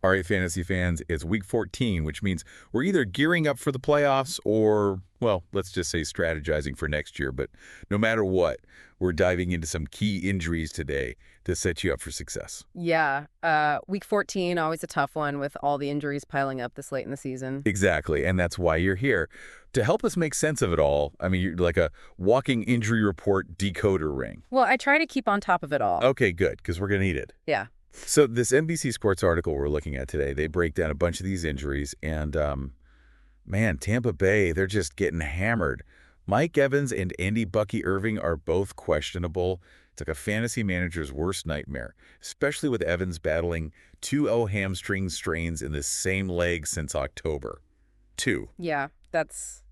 All right, fantasy fans, it's week 14, which means we're either gearing up for the playoffs or, well, let's just say strategizing for next year. But no matter what, we're diving into some key injuries today to set you up for success. Yeah, week 14, always a tough one with all the injuries piling up this late in the season. Exactly, and that's why you're here. To help us make sense of it all, I mean, you're like a walking injury report decoder ring. Well, I try to keep on top of it all. Okay, good, because we're going to need it. Yeah. So this NBC Sports article we're looking at today, they break down a bunch of these injuries, and man, Tampa Bay, they're just getting hammered. Mike Evans and Bucky Irving are both questionable. It's like a fantasy manager's worst nightmare, especially with Evans battling 2 hamstring strains in the same leg since October. 2. Yeah, that's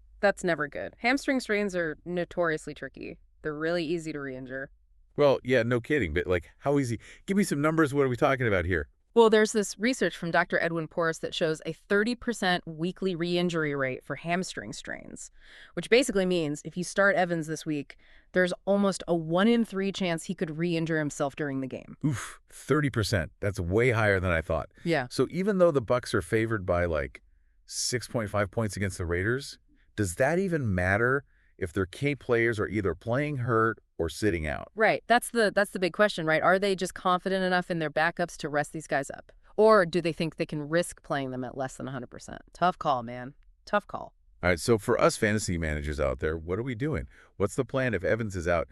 never good. Hamstring strains are notoriously tricky. They're really easy to re-injure. Well, yeah, no kidding, but like, how easy? Give me some numbers. What are we talking about here? Well, there's this research from Dr. Edwin Porras that shows a 30% weekly re-injury rate for hamstring strains, which basically means if you start Evans this week, there's almost a 1 in 3 chance he could re-injure himself during the game. Oof, 30%. That's way higher than I thought. Yeah. So even though the Bucs are favored by like 6.5 points against the Raiders, does that even matter if their key players are either playing hurt or sitting out? Right. That's the big question, right? Are they just confident enough in their backups to rest these guys up? Or do they think they can risk playing them at less than 100%? Tough call, man. Tough call. All right, so for us fantasy managers out there, what are we doing? What's the plan if Evans is out?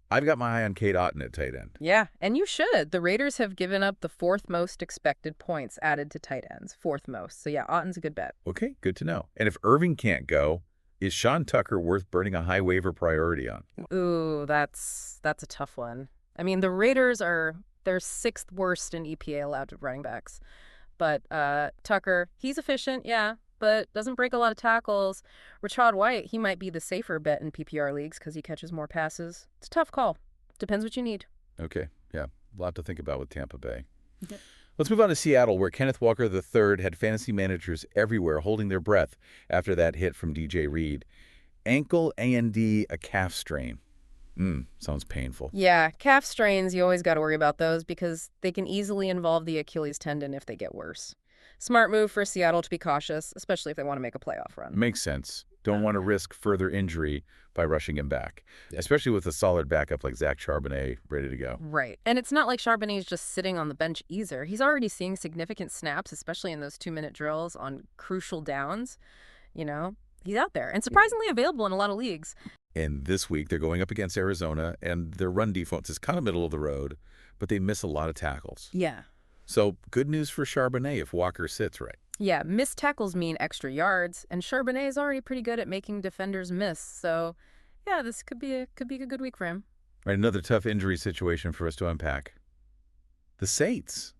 I've got my eye on Cade Otton at tight end. Yeah, and you should. The Raiders have given up the 4th most expected points added to tight ends. 4th most. So yeah, Otton's a good bet. Okay, good to know. And if Irving can't go, is Sean Tucker worth burning a high waiver priority on? Ooh, that's a tough one. I mean, the Raiders they're 6th worst in EPA allowed to running backs. But Tucker, he's efficient, yeah, but doesn't break a lot of tackles. Rachaad White, he might be the safer bet in PPR leagues because he catches more passes. It's a tough call. Depends what you need. Okay, yeah, a lot to think about with Tampa Bay. Okay. Let's move on to Seattle, where Kenneth Walker III had fantasy managers everywhere holding their breath after that hit from DJ Reed. Ankle A&D, a calf strain. Sounds painful. Yeah, calf strains, you always got to worry about those because they can easily involve the Achilles tendon if they get worse. Smart move for Seattle to be cautious, especially if they want to make a playoff run. Makes sense. Don't want to risk further injury by rushing him back, especially with a solid backup like Zach Charbonnet ready to go. Right. And it's not like Charbonnet's just sitting on the bench either. He's already seeing significant snaps, especially in those 2-minute drills on crucial downs. You know, he's out there and surprisingly available in a lot of leagues. And this week, they're going up against Arizona, and their run defense is kind of middle of the road, but they miss a lot of tackles. Yeah. So good news for Charbonnet if Walker sits right. Yeah, missed tackles mean extra yards, and Charbonnet is already pretty good at making defenders miss. So, yeah, this could be a good week for him. Right, another tough injury situation for us to unpack. The Saints.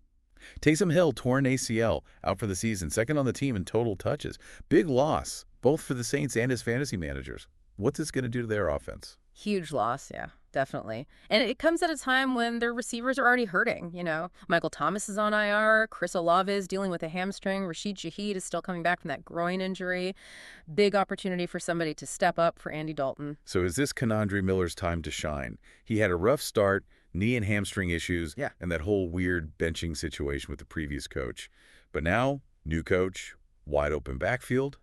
Taysom Hill, torn ACL, out for the season, second on the team in total touches. Big loss, both for the Saints and his fantasy managers. What's this going to do to their offense? Huge loss, yeah, definitely. And it comes at a time when their receivers are already hurting, you know. Michael Thomas is on IR, Chris Olave is dealing with a hamstring, Rashid Shaheed is still coming back from that groin injury. Big opportunity for somebody to step up for Andy Dalton. So is this Conandre Miller's time to shine? He had a rough start, knee and hamstring issues, and that whole weird benching situation with the previous coach. But now, new coach, wide open backfield.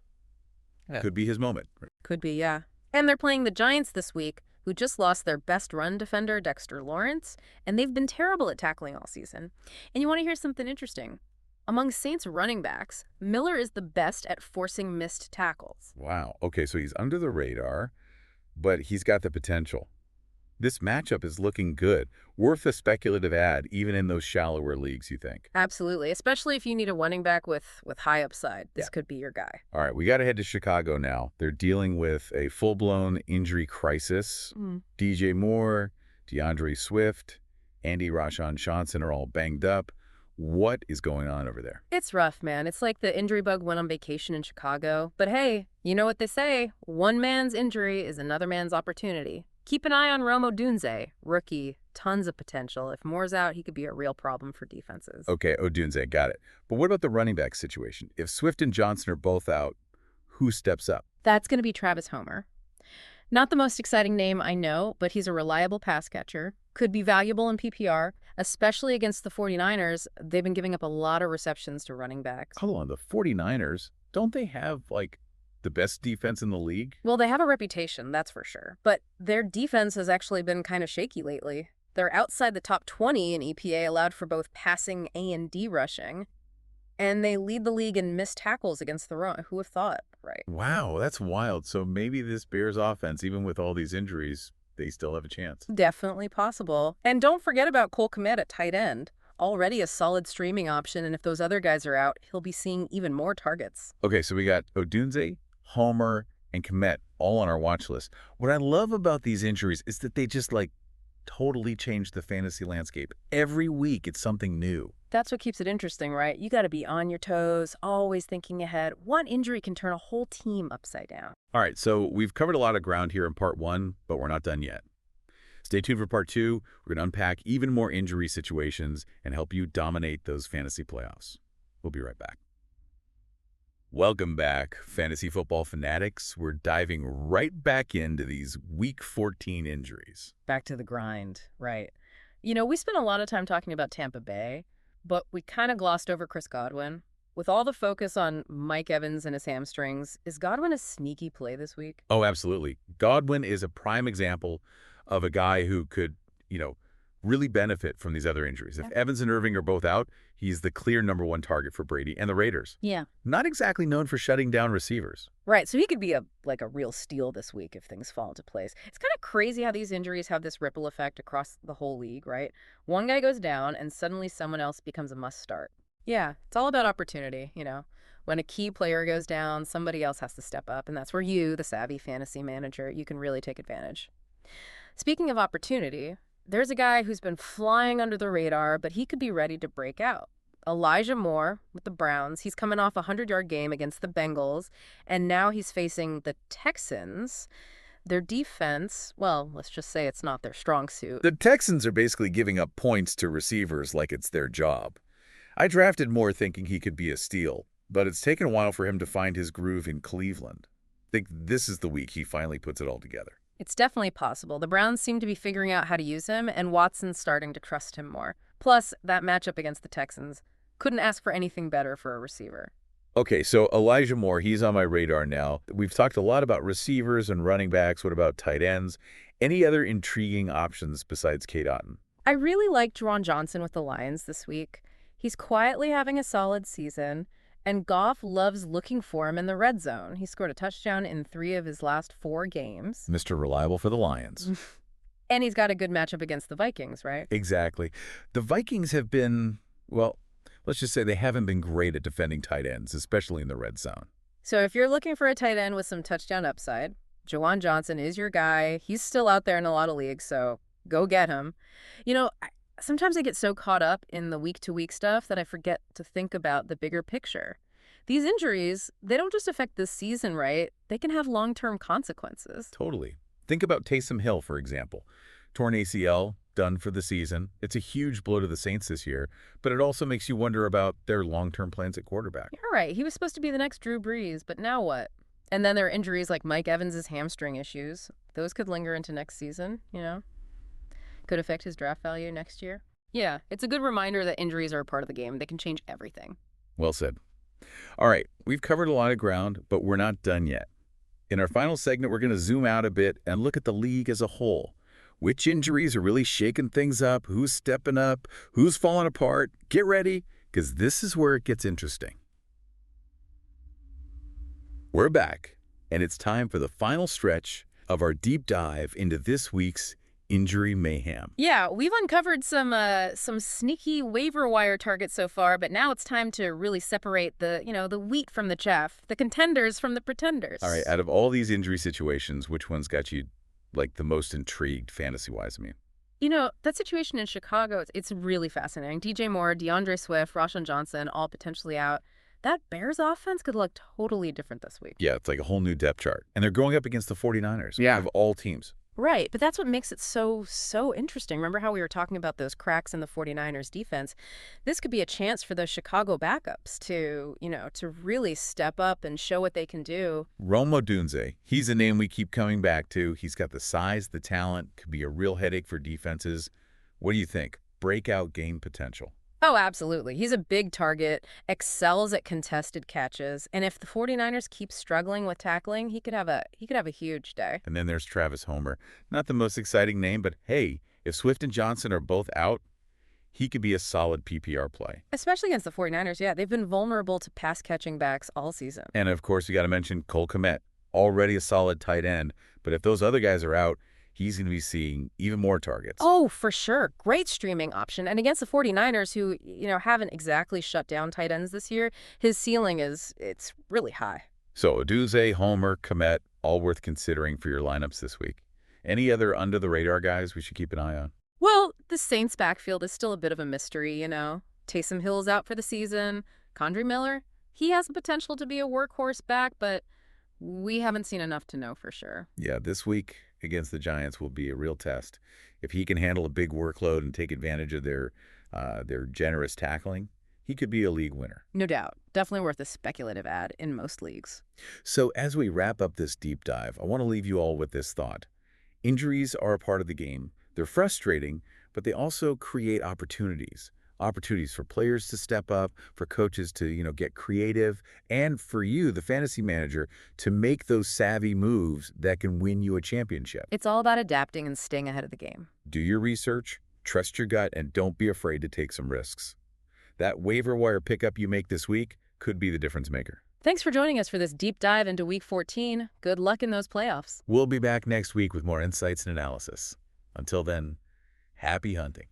Yeah. Could be his moment. Could be, yeah. And they're playing the Giants this week, who just lost their best run defender, Dexter Lawrence, and they've been terrible at tackling all season. And you want to hear something interesting? Among Saints running backs, Miller is the best at forcing missed tackles. Wow. Okay, so he's under the radar, but he's got the potential. This matchup is looking good. Worth a speculative ad, even in those shallower leagues, you think? Absolutely, especially if you need a running back with high upside. This could be your guy. All right, we got to head to Chicago now. They're dealing with a full-blown injury crisis. DJ Moore, DeAndre Swift, Andy Rashawn Johnson are all banged up. What is going on over there? It's rough, man. It's like the injury bug went on vacation in Chicago. But hey, you know what they say? One man's injury is another man's opportunity. Keep an eye on Rome Odunze, rookie, tons of potential. If Moore's out, he could be a real problem for defenses. Okay, Odunze, got it. But what about the running back situation? If Swift and Johnson are both out, who steps up? That's going to be Travis Homer. Not the most exciting name, I know, but he's a reliable pass catcher, could be valuable in PPR, Especially against the 49ers, they've been giving up a lot of receptions to running backs. Hold on, the 49ers, don't they have, like, the best defense in the league? Well, they have a reputation, that's for sure. But their defense has actually been kind of shaky lately. They're outside the top 20 in EPA allowed for both passing and D rushing. And they lead the league in missed tackles against the run. Who would have thought, right? Wow, that's wild. So maybe this Bears offense, even with all these injuries, they still have a chance. Definitely possible. And don't forget about Cole Kmet at tight end. Already a solid streaming option, and if those other guys are out, he'll be seeing even more targets. Okay, so we got Odunze, Homer, and Kmet all on our watch list. What I love about these injuries is that they just, like, totally change the fantasy landscape. Every week, it's something new. That's what keeps it interesting, right? You got to be on your toes, always thinking ahead. One injury can turn a whole team upside down. All right, so we've covered a lot of ground here in part 1, but we're not done yet. Stay tuned for part 2. We're going to unpack even more injury situations and help you dominate those fantasy playoffs. We'll be right back. Welcome back, fantasy football fanatics. We're diving right back into these Week 14 injuries. Back to the grind, right. You know, we spent a lot of time talking about Tampa Bay, but we kind of glossed over Chris Godwin. With all the focus on Mike Evans and his hamstrings, is Godwin a sneaky play this week? Oh, absolutely. Godwin is a prime example of a guy who could, really benefit from these other injuries. If Evans and Irving are both out, he's the clear #1 target for Brady and the Raiders. Yeah. Not exactly known for shutting down receivers. Right, so he could be a real steal this week if things fall into place. It's kind of crazy how these injuries have this ripple effect across the whole league, right? One guy goes down and suddenly someone else becomes a must start. Yeah, it's all about opportunity, When a key player goes down, somebody else has to step up, and that's where you, the savvy fantasy manager, you can really take advantage. Speaking of opportunity, there's a guy who's been flying under the radar, but he could be ready to break out. Elijah Moore with the Browns. He's coming off a 100-yard game against the Bengals, and now he's facing the Texans. Their defense, well, let's just say it's not their strong suit. The Texans are basically giving up points to receivers like it's their job. I drafted Moore thinking he could be a steal, but it's taken a while for him to find his groove in Cleveland. I think this is the week he finally puts it all together. It's definitely possible. The Browns seem to be figuring out how to use him, and Watson's starting to trust him more. Plus, that matchup against the Texans, couldn't ask for anything better for a receiver. Okay, so Elijah Moore, he's on my radar now. We've talked a lot about receivers and running backs. What about tight ends? Any other intriguing options besides Kate Otten? I really like Juwan Johnson with the Lions this week. He's quietly having a solid season, and Goff loves looking for him in the red zone. He scored a touchdown in 3 of his last 4 games. Mr. Reliable for the Lions. And he's got a good matchup against the Vikings, right? Exactly. The Vikings have been, well, let's just say they haven't been great at defending tight ends, especially in the red zone. So if you're looking for a tight end with some touchdown upside, Juwan Johnson is your guy. He's still out there in a lot of leagues, so go get him. Sometimes I get so caught up in the week-to-week stuff that I forget to think about the bigger picture. These injuries, they don't just affect this season, right? They can have long-term consequences. Totally. Think about Taysom Hill, for example. Torn ACL, done for the season. It's a huge blow to the Saints this year, but it also makes you wonder about their long-term plans at quarterback. You're right. He was supposed to be the next Drew Brees, but now what? And then there are injuries like Mike Evans' hamstring issues. Those could linger into next season, Could affect his draft value next year. Yeah, it's a good reminder that injuries are a part of the game. They can change everything. Well said. All right, we've covered a lot of ground, but we're not done yet. In our final segment, we're going to zoom out a bit and look at the league as a whole. Which injuries are really shaking things up? Who's stepping up? Who's falling apart? Get ready, because this is where it gets interesting. We're back, and it's time for the final stretch of our deep dive into this week's injury mayhem. Yeah, we've uncovered some sneaky waiver wire targets so far, but now it's time to really separate the wheat from the chaff, the contenders from the pretenders. All right, out of all these injury situations, which one's got you the most intrigued fantasy-wise? That situation in Chicago, it's really fascinating. DJ Moore, DeAndre Swift, Rashawn Johnson, all potentially out. That Bears offense could look totally different this week. Yeah, it's like a whole new depth chart. And they're going up against the 49ers of all teams. Right, but that's what makes it so interesting. Remember how we were talking about those cracks in the 49ers defense? This could be a chance for those Chicago backups to really step up and show what they can do. Rome Odunze, he's a name we keep coming back to. He's got the size, the talent, could be a real headache for defenses. What do you think? breakout game potential. Oh, absolutely. He's a big target, excels at contested catches, and if the 49ers keep struggling with tackling, he could have a huge day. And then there's Travis Homer. Not the most exciting name, but hey, if Swift and Johnson are both out, he could be a solid PPR play. Especially against the 49ers, yeah, they've been vulnerable to pass-catching backs all season. And of course, you got to mention Cole Kmet, already a solid tight end, but if those other guys are out, he's going to be seeing even more targets. Oh, for sure. Great streaming option. And against the 49ers, who, haven't exactly shut down tight ends this year, his ceiling it's really high. So Oduzze, Homer, Kmet, all worth considering for your lineups this week. Any other under-the-radar guys we should keep an eye on? Well, the Saints' backfield is still a bit of a mystery. Taysom Hill's out for the season. Condry Miller, he has the potential to be a workhorse back, but we haven't seen enough to know for sure. Yeah, this week against the Giants will be a real test. If he can handle a big workload and take advantage of their generous tackling, he could be a league winner. No doubt. Definitely worth a speculative ad in most leagues. So as we wrap up this deep dive, I want to leave you all with this thought. Injuries are a part of the game. They're frustrating, but they also create opportunities. Opportunities for players to step up, for coaches to, get creative, and for you, the fantasy manager, to make those savvy moves that can win you a championship. It's all about adapting and staying ahead of the game. Do your research, trust your gut, and don't be afraid to take some risks. That waiver wire pickup you make this week could be the difference maker. Thanks for joining us for this deep dive into Week 14. Good luck in those playoffs. We'll be back next week with more insights and analysis. Until then, happy hunting.